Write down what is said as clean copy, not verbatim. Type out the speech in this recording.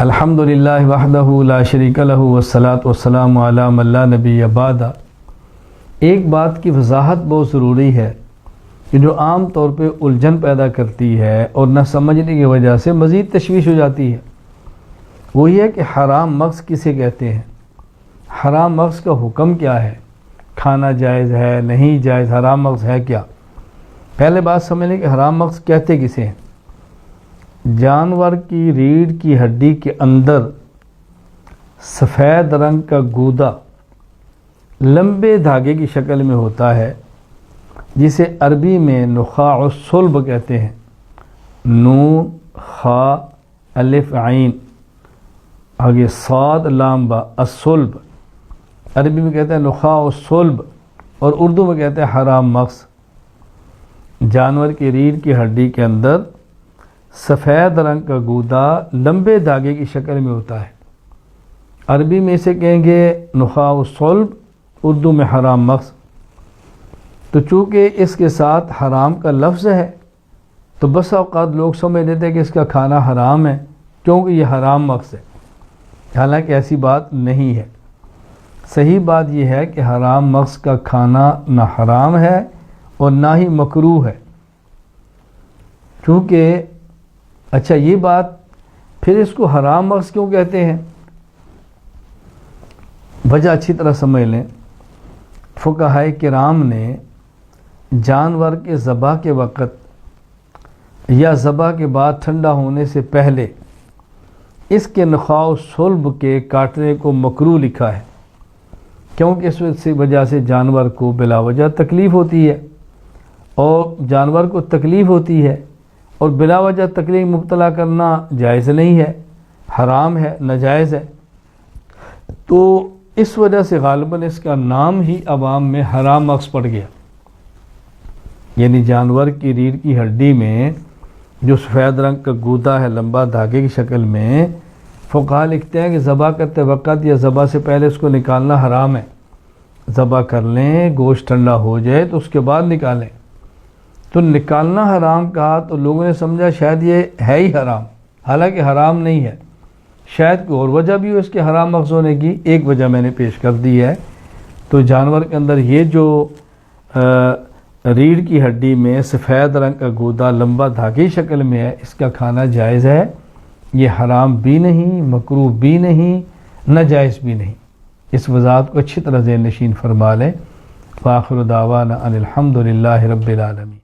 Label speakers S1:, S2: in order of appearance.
S1: الحمدللہ وحدہ لا شریک لہ والصلاۃ والسلام علی من لا نبی بعد۔ ایک بات کی وضاحت بہت ضروری ہے کہ جو عام طور پہ الجھن پیدا کرتی ہے اور نہ سمجھنے کی وجہ سے مزید تشویش ہو جاتی ہے، وہ یہ ہے کہ حرام مغز کسے کہتے ہیں، حرام مغز کا حکم کیا ہے، کھانا جائز ہے نہیں جائز، حرام مغز ہے کیا۔ پہلے بات سمجھ لیں کہ حرام مغز کہتے کسے ہیں۔ جانور کی ریڑھ کی ہڈی کے اندر سفید رنگ کا گودا لمبے دھاگے کی شکل میں ہوتا ہے، جسے عربی میں نخاع الصلب کہتے ہیں، نون خا الف عین آگے صاد لام با الصلب، عربی میں کہتے ہیں نخاع الصلب اور اردو میں کہتے ہیں حرام مغز۔ جانور کی ریڑھ کی ہڈی کے اندر سفید رنگ کا گودا لمبے دھاگے کی شکل میں ہوتا ہے، عربی میں اسے کہیں گے نخاع الصلب، اردو میں حرام مغز۔ تو چونکہ اس کے ساتھ حرام کا لفظ ہے تو بس اوقات لوگ سمجھ لیتے ہیں کہ اس کا کھانا حرام ہے کیونکہ یہ حرام مغز ہے، حالانکہ ایسی بات نہیں ہے۔ صحیح بات یہ ہے کہ حرام مغز کا کھانا نہ حرام ہے اور نہ ہی مکروہ ہے، کیونکہ اچھا یہ بات پھر اس کو حرام مغز کیوں کہتے ہیں، وجہ اچھی طرح سمجھ لیں۔ فقہائے کرام نے جانور کے ذبح کے وقت یا ذبح کے بعد ٹھنڈا ہونے سے پہلے اس کے نخاع الصلب کے کاٹنے کو مکروہ لکھا ہے، کیونکہ اس وجہ سے جانور کو بلا وجہ تکلیف ہوتی ہے، اور جانور کو تکلیف ہوتی ہے اور بلا وجہ تکلیف مبتلا کرنا جائز نہیں ہے، حرام ہے، ناجائز ہے۔ تو اس وجہ سے غالباً اس کا نام ہی عوام میں حرام مغز پڑ گیا، یعنی جانور کی ریڑھ کی ہڈی میں جو سفید رنگ کا گودا ہے لمبا دھاگے کی شکل میں، فقہا لکھتے ہیں کہ ذبح کرتے وقت یا ذبح سے پہلے اس کو نکالنا حرام ہے۔ ذبح کر لیں، گوشت ٹھنڈا ہو جائے تو اس کے بعد نکالیں، تو نکالنا حرام کہا تو لوگوں نے سمجھا شاید یہ ہے ہی حرام، حالانکہ حرام نہیں ہے، شاید کوئی اور وجہ بھی ہو اس کے حرام مغز ہونے کی۔ ایک وجہ میں نے پیش کر دی ہے۔ تو جانور کے اندر یہ جو ریڑھ کی ہڈی میں سفید رنگ کا گودا لمبا دھاگے شکل میں ہے، اس کا کھانا جائز ہے، یہ حرام بھی نہیں، مکروہ بھی نہیں، ناجائز بھی نہیں۔ اس وضاحت کو اچھی طرح ذہن نشین فرما لیں۔ وآخر دعوانا ان الحمدللہ رب العالمین۔